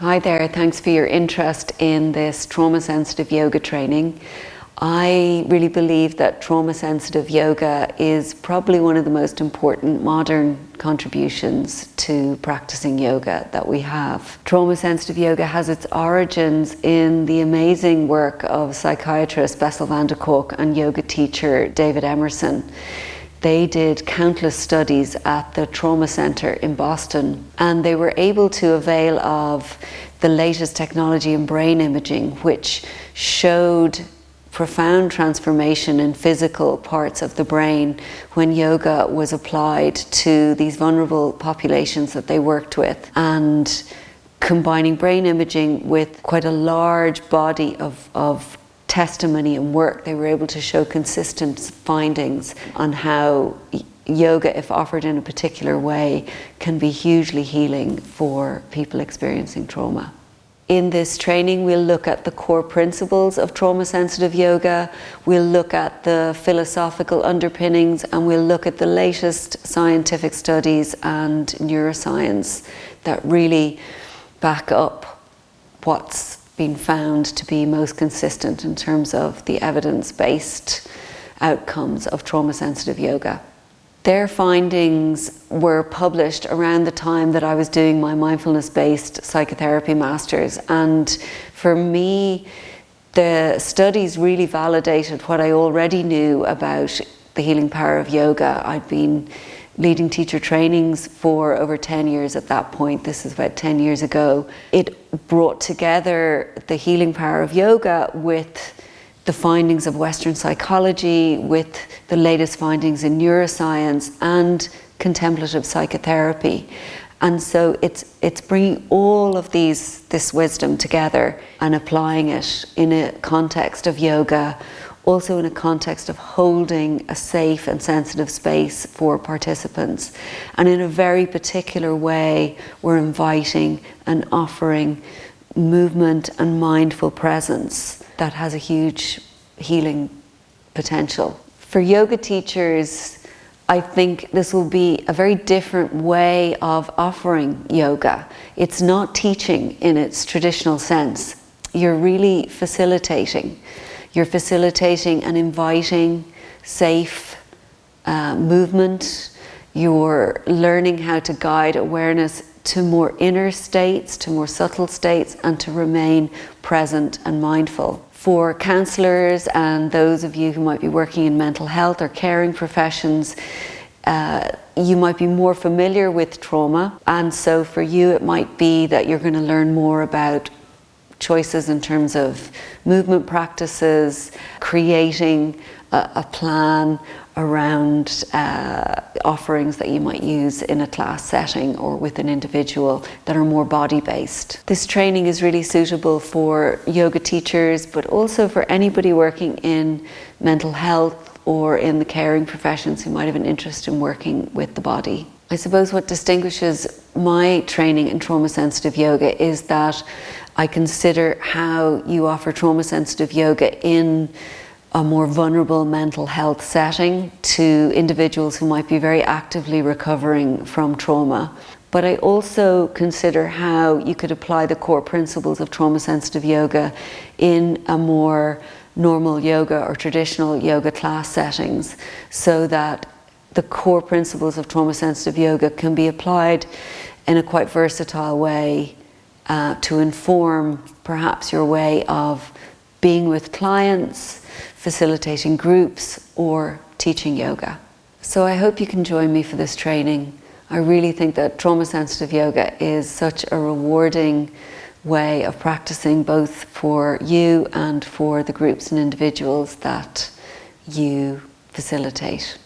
Hi there, thanks for your interest in this trauma-sensitive yoga training. I really believe that trauma-sensitive yoga is probably one of the most important modern contributions to practicing yoga that we have. Trauma-sensitive yoga has its origins in the amazing work of psychiatrist Bessel van der Kolk and yoga teacher David Emerson. They did countless studies at the Trauma Center in Boston, and they were able to avail of the latest technology in brain imaging, which showed profound transformation in physical parts of the brain when yoga was applied to these vulnerable populations that they worked with. And combining brain imaging with quite a large body of testimony and work, they were able to show consistent findings on how yoga, if offered in a particular way, can be hugely healing for people experiencing trauma. In this training, we'll look at the core principles of trauma-sensitive yoga, we'll look at the philosophical underpinnings, and we'll look at the latest scientific studies and neuroscience that really back up what's been found to be most consistent in terms of the evidence-based outcomes of trauma-sensitive yoga. Their findings were published around the time that I was doing my mindfulness-based psychotherapy masters, and for me the studies really validated what I already knew about the healing power of yoga. I'd been leading teacher trainings for over 10 years at that point. This is about 10 years ago. It brought together the healing power of yoga with the findings of Western psychology, with the latest findings in neuroscience and contemplative psychotherapy. And so it's bringing all of this wisdom together and applying it in a context of yoga, also in a context of holding a safe and sensitive space for participants. And in a very particular way, we're inviting and offering movement and mindful presence that has a huge healing potential. For yoga teachers, I think this will be a very different way of offering yoga. It's not teaching in its traditional sense. You're really facilitating. You're facilitating and inviting safe movement. You're learning how to guide awareness to more inner states, to more subtle states, and to remain present and mindful. For counsellors and those of you who might be working in mental health or caring professions, you might be more familiar with trauma, and so for you it might be that you're going to learn more about choices in terms of movement practices, creating a plan around offerings that you might use in a class setting or with an individual that are more body-based. This training is really suitable for yoga teachers, but also for anybody working in mental health or in the caring professions who might have an interest in working with the body. I suppose what distinguishes my training in trauma-sensitive yoga is that I consider how you offer trauma-sensitive yoga in a more vulnerable mental health setting to individuals who might be very actively recovering from trauma. But I also consider how you could apply the core principles of trauma-sensitive yoga in a more normal yoga or traditional yoga class settings, so that the core principles of trauma-sensitive yoga can be applied in a quite versatile way to inform perhaps your way of being with clients, facilitating groups, or teaching yoga. So I hope you can join me for this training. I really think that trauma-sensitive yoga is such a rewarding way of practicing, both for you and for the groups and individuals that you facilitate.